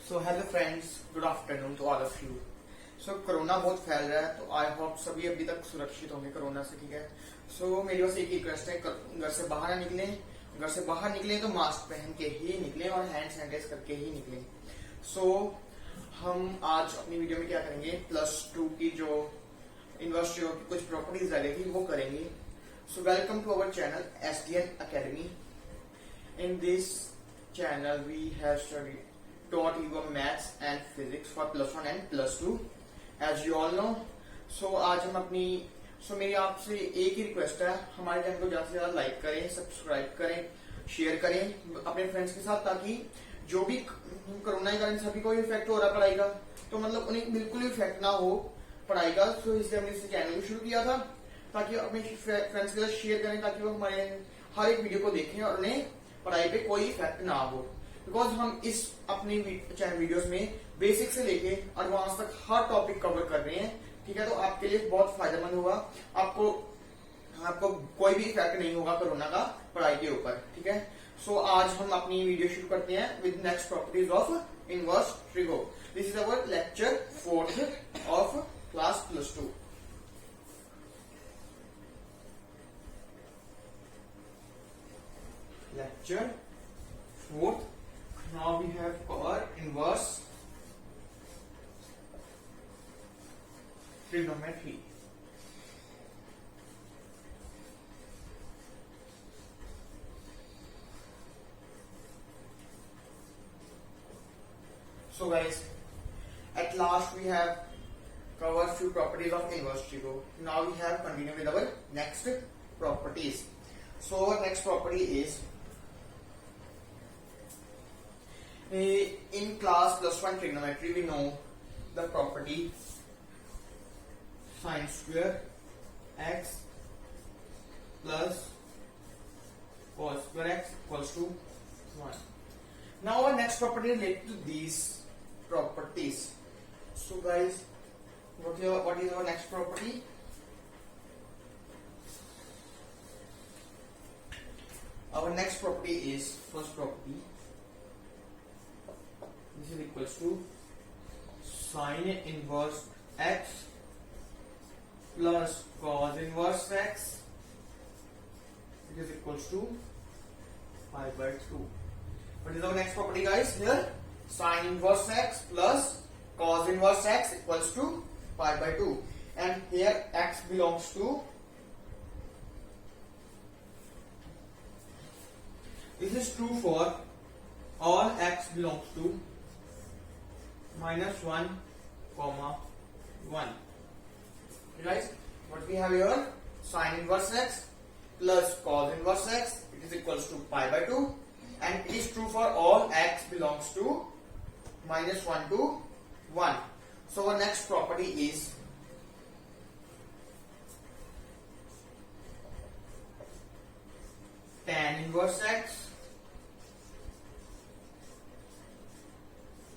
So hello friends, good afternoon to all of you. So corona बहुत फैल रहा है, तो आई होप सभी अभी तक सुरक्षित होंगे कोरोना से, ठीक है। सो मेरी बस एक ही रिक्वेस्ट है, घर से बाहर ना निकले। घर से बाहर निकले तो मास्क पहन के ही निकले और हैंड सैनिटाइज करके ही निकले। सो हम आज अपनी वीडियो में क्या करेंगे, +2 की जो यूनिवर्सिटी की कुछ प्रॉपर्टीज लगेगी वो करेंगे। So welcome to our channel SDN Academy। In this channel we have taught you maths and physics for +1 and +2 as you all know। so आज हम अपनी मेरी आपसे एक ही रिक्वेस्ट है, हमारे चैनल को ज्यादा से ज्यादा लाइक करें, सब्सक्राइब करें, शेयर करें अपने फ्रेंड्स के साथ, ताकि जो भी कोरोना के कारण सभी को इफेक्ट हो रहा है पढ़ाई का, तो मतलब उन्हें बिल्कुल इफेक्ट ना हो पढ़ाई का। तो इसलिए हमने इस चैनल को शुरू किया था, ताकि अपने फ्रेंड्स के साथ शेयर करें, ताकि वो हमारे हर एक वीडियो को देखें और उन्हें पढ़ाई पे कोई इफेक्ट ना हो। बिकॉज हम इस अपनी चैनल वीडियोस में बेसिक से लेके एडवांस तक हर टॉपिक कवर कर रहे हैं, ठीक है। तो आपके लिए बहुत फायदेमंद होगा, आपको कोई भी इफेक्ट नहीं होगा कोरोना का पढ़ाई के ऊपर, ठीक है। सो आज हम अपनी वीडियो शुरू करते हैं with next properties of inverse trigo. This is our lecture 4th of class +2। Lecture 4th। Now we have our inverse trigonometry। So guys, at last we have covered few properties of inverse trigo. Now we have continued with our next properties. So our next property is, in class +1 trigonometry we know the property sin square x plus cos square x equals to 1. Now our next property related to these properties. So guys, what is our next property? Our next property is first property. This is equals to sin inverse x plus cos inverse x. It is equals to pi/2. What is our next property, guys? Here sin inverse x plus cos inverse x equals to pi/2, and here x belongs to, this is true for all x belongs to -1, 1. Guys, what we have here, sin inverse x plus cos inverse x, it is equals to pi/2, and it is true for all x belongs to -1 to 1. So our next property is tan inverse x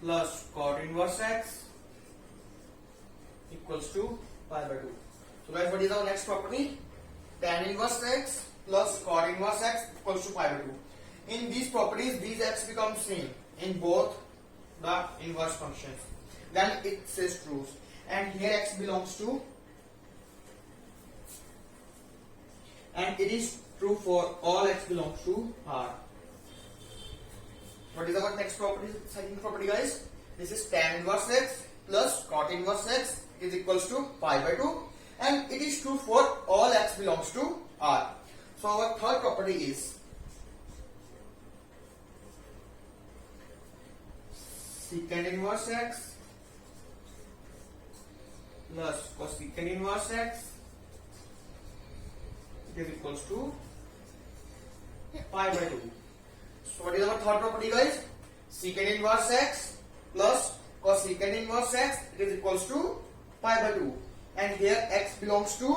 plus cot inverse x equals to pi/2. So guys, what is our next property? Tan inverse x plus cot inverse x equals to pi/2. In these properties, these x become same in both the inverse functions. Then it says true, and here x belongs to, and it is true for all x belongs to R. What is our next property? Second property, guys. This is tan inverse x plus cot inverse x is equals to pi/2, and it is true for all x belongs to R. So our third property is secant inverse x plus cosecant inverse x, it is equals to pi/2. So what is our third property, guys? Secant inverse x plus cosecant inverse x, it is equals to pi/2, and here x belongs to,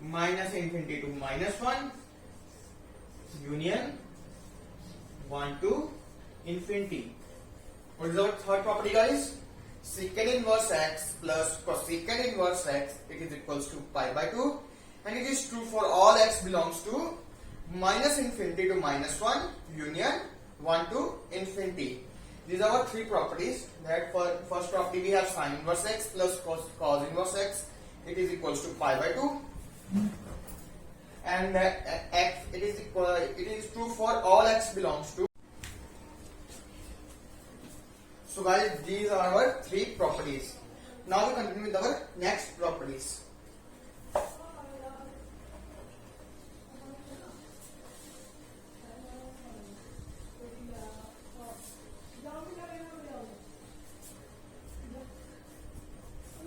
-infinity to -1 union 1 to infinity. What is our third property, guys? secant inverse x plus cosecant inverse x, it is equals to pi by 2, and it is true for all x belongs to minus infinity to minus 1 union 1 to infinity. These are our three properties. That for first property we have sin inverse x plus cos inverse x. It is equals to pi by 2, and x it is true for all x belongs to. So guys, these are our three properties. Now we continue with our next properties.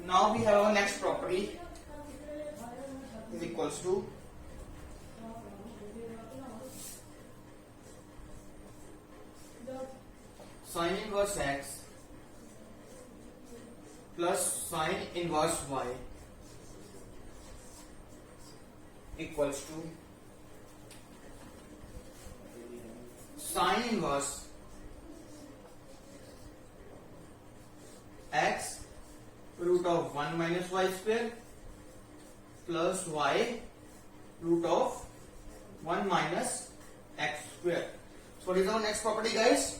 Now we have our next property is equals to sin inverse x plus sin inverse y equals to sin inverse x root of 1 minus y square plus y root of 1 minus x square. So what is our next property, guys?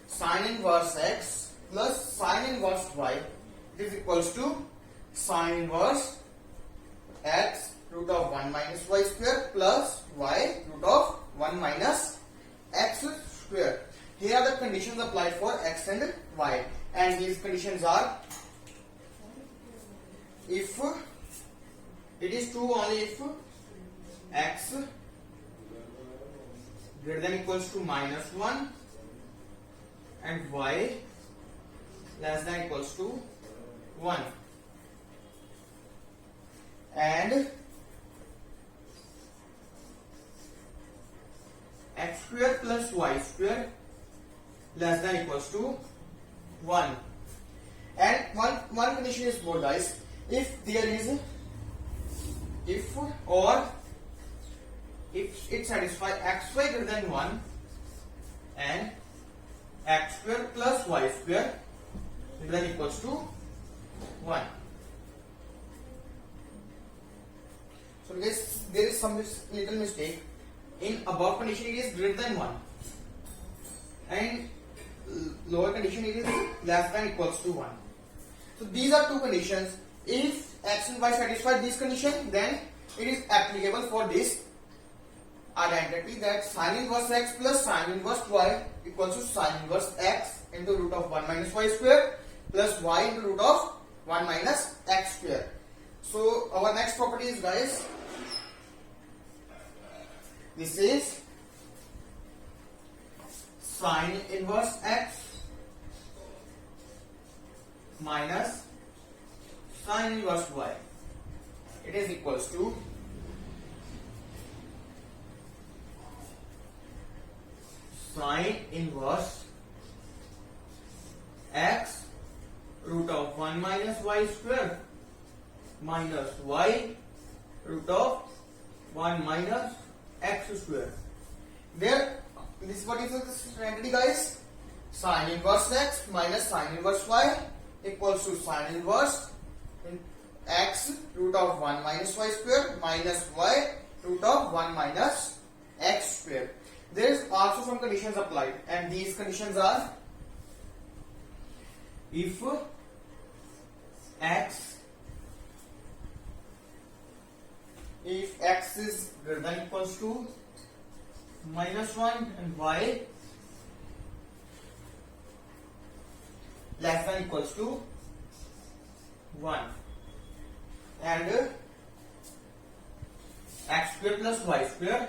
Sin inverse x plus sin inverse y, it is equals to sin inverse x root of 1 minus y square plus y root of 1 minus x square. Here are the conditions applied for x and y, and these conditions are: if it is true only if x greater than equals to minus 1 and y less than equals to 1, and x square plus y square less than equals to 1. And one condition is more, guys. If there is if it satisfies xy greater than 1 and x square plus y square greater than equals to 1. So guys, there is some little mistake. In above condition it is greater than 1 and lower condition it is less than equals to 1. So these are two conditions. If x and y satisfy this condition, then it is applicable for this identity, that sin inverse x plus sin inverse y equals to sin inverse x into root of 1 minus y square plus y into root of 1 minus x square. So our next property is, guys, this is sin inverse x minus sin inverse y. It is equals to sin inverse x root of 1 minus y square minus y root of 1 minus x square. There, this what is this identity, guys? Sin inverse x minus sin inverse y equals to sin inverse x root of 1 minus y square minus y root of 1 minus x square. There is also some conditions applied, and these conditions are: if x is greater than equals to minus 1 and y less than equals to 1, and x square plus y square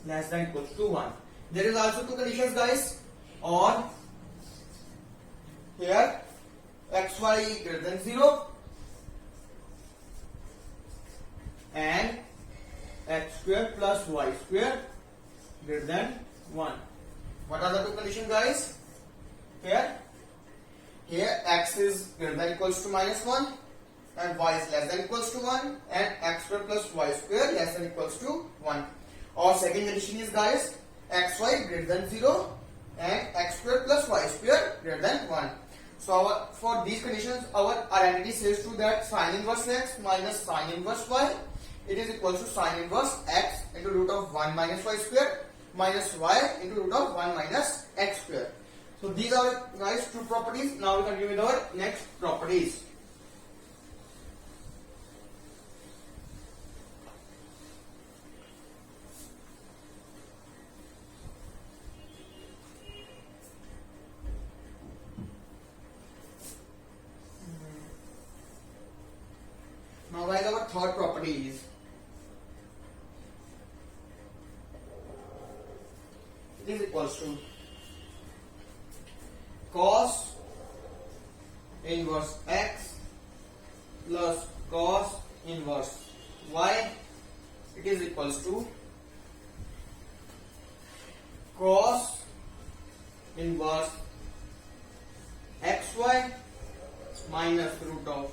less than equals to 1. There is also two conditions, guys, or here xy greater than 0 and x square plus y square greater than 1. What are the two conditions, guys? Here x is greater than equals to minus 1 and y is less than equals to 1 and x square plus y square less than equals to 1. Or second condition is, guys, xy greater than 0 and x square plus y square greater than 1. So for these conditions, our identity says true that sin inverse x minus sin inverse y, it is equal to sin inverse x into root of 1 minus y square minus y into root of 1 minus x square. So these are guys true properties. Now we continue with our next properties. Now guys, our third property is it is equals to cos inverse x plus cos inverse y, it is equals to cos inverse xy minus root of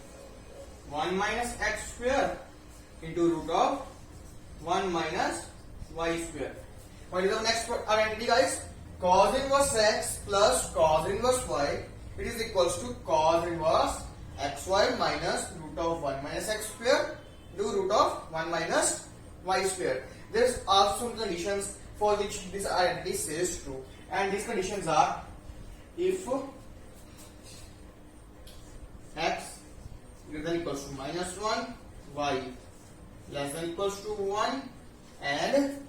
1 minus x square into root of 1 minus y square. What is our next identity guys? Cos inverse x plus cos inverse y, it is equals to cos inverse xy minus root of 1 minus x square into root of 1 minus y square. There are some conditions for which this identity says true, and these conditions are if x greater than equals to minus 1, y less than equals to 1, and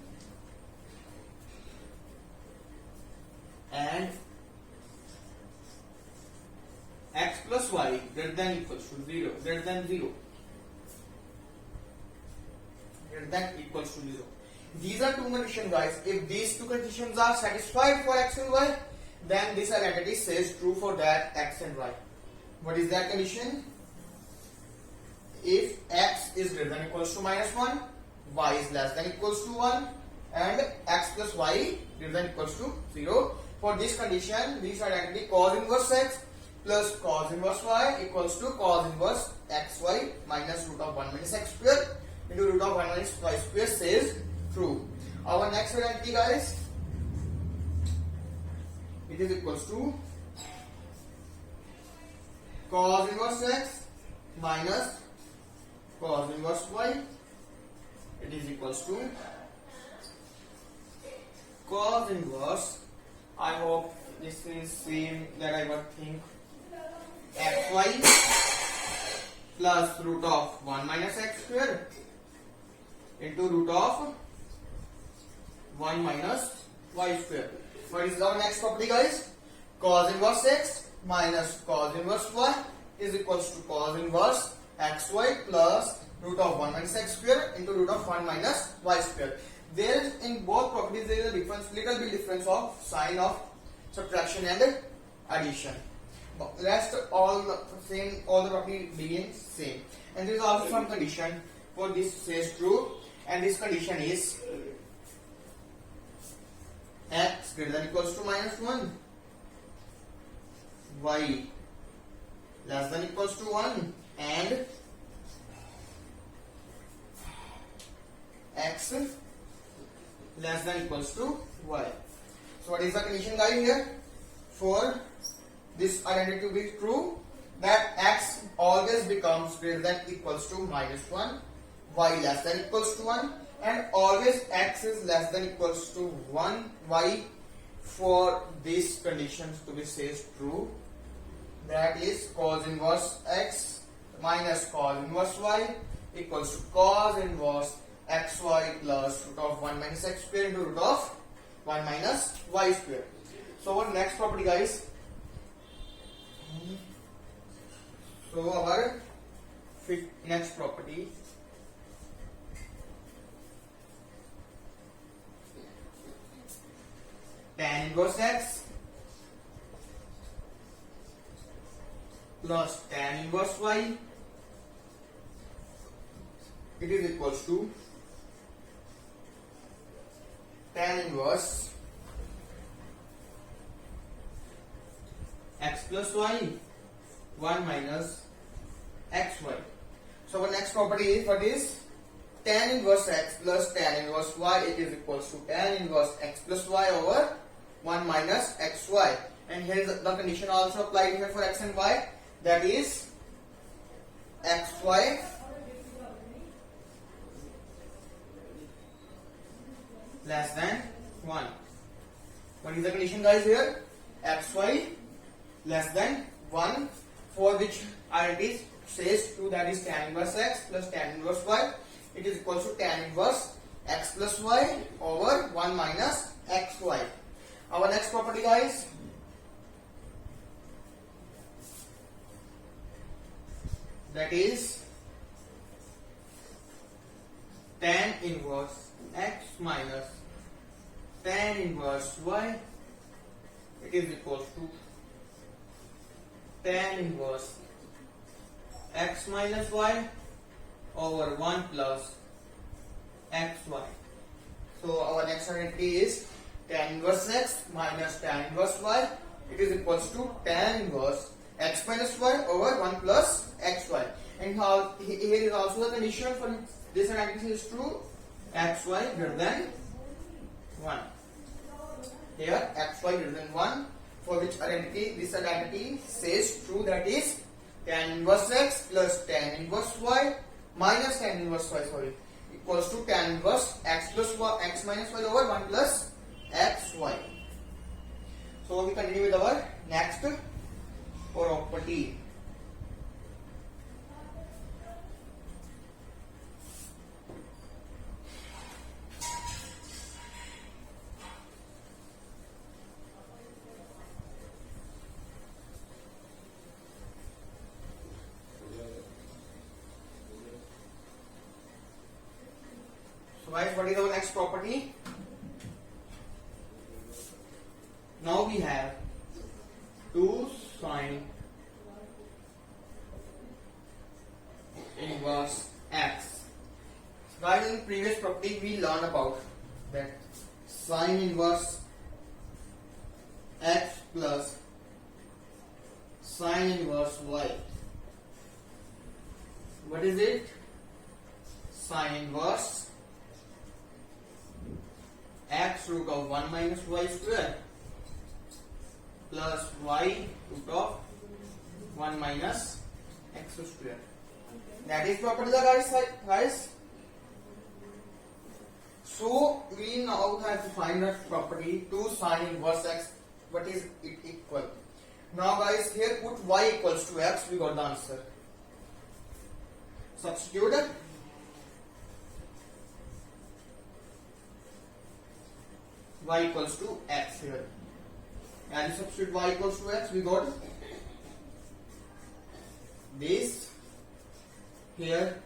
x plus y greater than equals to 0, greater than 0, greater than equals to 0. These are two conditions guys. If these two conditions are satisfied for x and y, then this identity says true for that x and y. What is that condition? If x is greater than equals to minus 1, y is less than equals to 1, and x plus y greater than equals to 0. For this condition, this identity cos inverse x plus cos inverse y equals to cos inverse xy minus root of 1 minus x square into root of 1 minus y square says true. Our next identity guys, it is equals to cos inverse x minus cos inverse y, it is equals to cos inverse, I hope this is same that I would think, xy plus root of 1 minus x square into root of 1 minus y square. What is our next property guys? Cos inverse x minus cos inverse y is equals to cos inverse xy plus root of 1 minus x square into root of 1 minus y square. There is in both properties there is a difference, little bit difference of sign of subtraction and addition. But rest all same, all the property begins same. And there is also some condition for this says true, and this condition is x greater than equals to minus 1, y less than equals to 1, and x less than equals to y. So what is the condition guys here? For this identity to be true, that x always becomes greater than equals to minus 1, y less than equals to 1, and always x is less than equals to 1, y. For these conditions to be says true, that is cos inverse x minus cos inverse y equals to cos inverse xy plus root of 1 minus x square into root of 1 minus y square. So our next property guys, so our next property, tan inverse x plus tan inverse y, it is equals to tan inverse x plus y 1 minus xy. So our next property is what is tan inverse x plus tan inverse y, it is equals to tan inverse x plus y over 1 minus xy, and here is the condition also applied here for x and y, that is xy less than 1. What is the condition, guys, here? Xy less than 1, for which identity says true, that is tan inverse x plus tan inverse y. It is equal to tan inverse x plus y over 1 minus xy. Our next property, guys, that is tan inverse x minus tan inverse y. It is equal to tan inverse x minus y over 1 plus xy. So our next identity is tan inverse x minus tan inverse y. It is equals to tan inverse x minus y over 1 plus xy. And here is also the condition for this identity is true, xy greater than 1. Here xy greater than 1, for which identity this identity says true, that is tan inverse x plus tan inverse y minus tan inverse y, equals to tan inverse x plus y, x minus y over 1 plus xy. So we continue with our next property. Guys, what is our next property? Now we have 2 sine inverse x. Guys, in previous property we learned about that sine inverse x plus sine inverse y. What is it? Sine inverse x root of 1 minus y square plus y root of 1 minus x square. That is property, guys. So we now have to find that property 2 sine inverse x. What is it equal? Now, guys, here put y equals to x. We got the answer. Substitute y equals to x here. And substitute y equals to x, we got this here,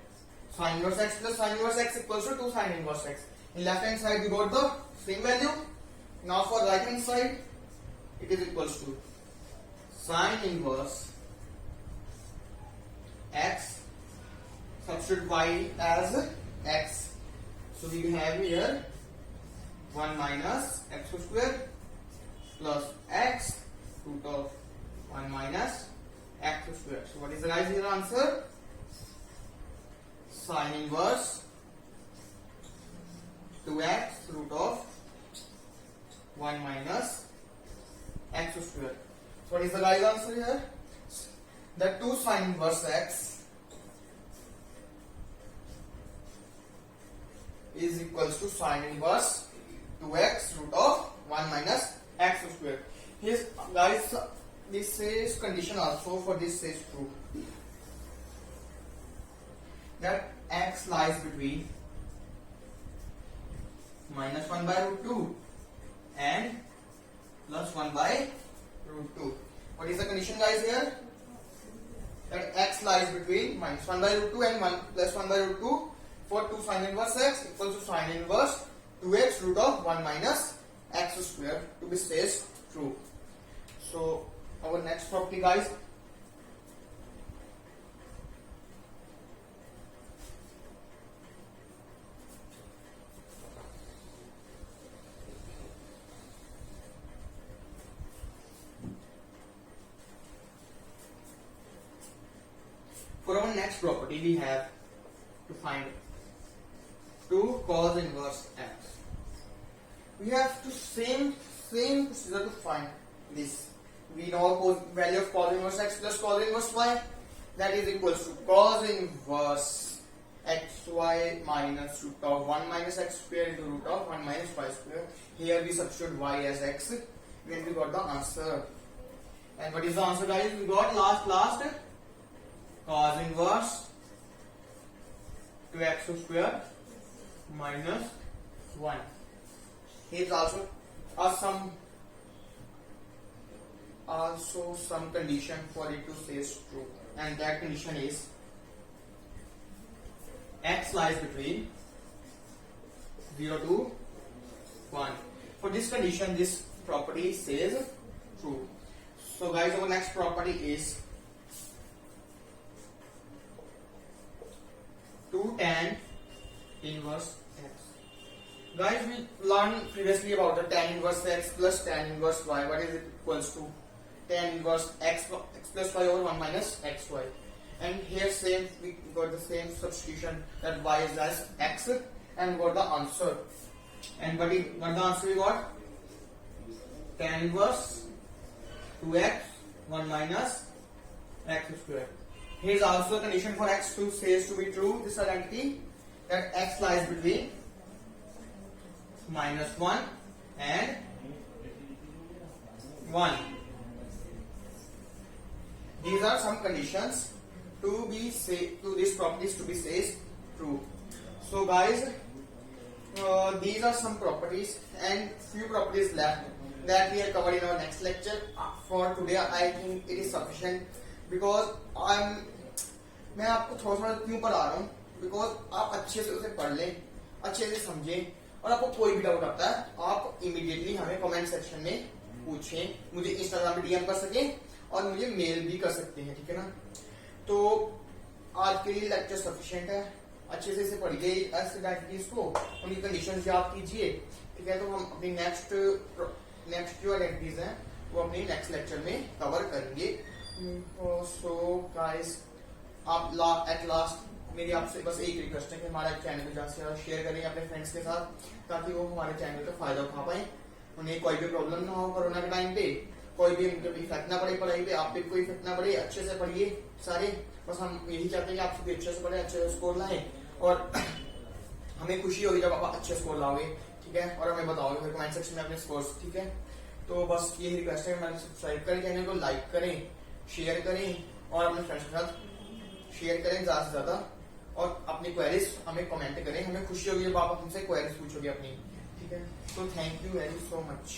sine inverse x plus sine inverse x equals to 2 sine inverse x. In left hand side we got the same value. Now for right hand side it is equals to sine inverse x, substitute y as x. So we have here 1 minus x square plus x root of 1 minus x square. So what is the guys here answer? Sine inverse 2x root of 1 minus x square. So what is the guys answer here? The 2 sine inverse x is equals to sine inverse 2x root of 1 minus x square. Here, guys, this says condition also for this says true, that x lies between minus 1 by root 2 and plus 1 by root 2. What is the condition, guys, here? That x lies between minus 1 by root 2 and 1 plus 1 by root 2 for 2 sine inverse x equals to sine inverse 2x root of 1 minus x square to be says true. So our next property, guys, for our next property we have to find 2 cos inverse x. We have to same procedure to find this. we know value of cos inverse x plus cos inverse y, that is equals to cos inverse xy minus root of 1 minus x square into root of 1 minus y square. Here we substitute y as x, then we got the answer. And what is the answer, guys? We got last cos inverse 2x square minus 1. Here is also some condition for it to say true, and that condition is x lies between 0 to 1. For this condition, this property says true. So guys, our next property is 2 tan inverse x. Guys, we learned previously about the tan inverse x plus tan inverse y. What is it equals to? Tan inverse x plus y over 1 minus xy. And here same, we got the same substitution, that y is as x, and got the answer. And what the answer we got? Tan inverse 2x 1 minus x square. Here is also a condition for x to says to be true, this identity, that x lies between minus 1 and 1. These are some conditions to these properties to be says true. So guys, these are some properties, and few properties left that we have covered in our next lecture. For today I think it is sufficient, because मैं आपको थोड़ा क्यों पढ़ा रहा हूँ, because आप अच्छे से उसे पढ़ लें, अच्छे से समझें, और आपको कोई भी डाउट आता है आप इमीडिएटली हमें कमेंट सेक्शन में पूछें, मुझे इंस्टाग्राम पे डीएम कर सकें और मुझे मेल भी कर सकते हैं, ठीक है ना। तो आज के लिए लेक्चर सफिशिएंट है, अच्छे से इसे पढ़िए ऐसे आइडेंटिटीज को, उनकी कंडीशंस याद कीजिए, ठीक है। तो हम अपनी नेक्स्ट जो आइडेंटिटीज हैं वो अपनी नेक्स्ट लेक्चर में कवर करेंगे। सो गाइस, आप एट लास्ट मेरी आपसे बस एक रिक्वेस्ट है कि हमारा चैनल को ज्यादा से ज्यादा शेयर करें अपने फ्रेंड्स के साथ, ताकि वो हमारे चैनल का फायदा उठा पाए, उन्हें कोई भी प्रॉब्लम ना हो कोरोना के टाइम पे, कोई भी इफेक्ट ना पड़े पढ़ाई पे, आप पे कोई इफेक्ट ना पड़े, अच्छे से पढ़िए सारे। बस हम यही चाहते हैं कि आप सभी अच्छे से पढ़े, अच्छे से स्कोर लाएं, और हमें खुशी होगी जब आप अच्छे स्कोर लाओगे, ठीक है। और हमें बताओगे कमेंट सेक्शन में अपने स्कोर्स, ठीक है। तो बस यही रिक्वेस्ट है, हमारे सब्सक्राइब करें, चैनल को लाइक करें, शेयर करें, और अपने फ्रेंड्स के साथ शेयर करें ज्यादा से ज्यादा, और अपनी क्वेरीज हमें कमेंट करें, हमें खुशी होगी जब आप हमसे क्वेरीज पूछोगे अपनी, ठीक है। तो thank you very so much.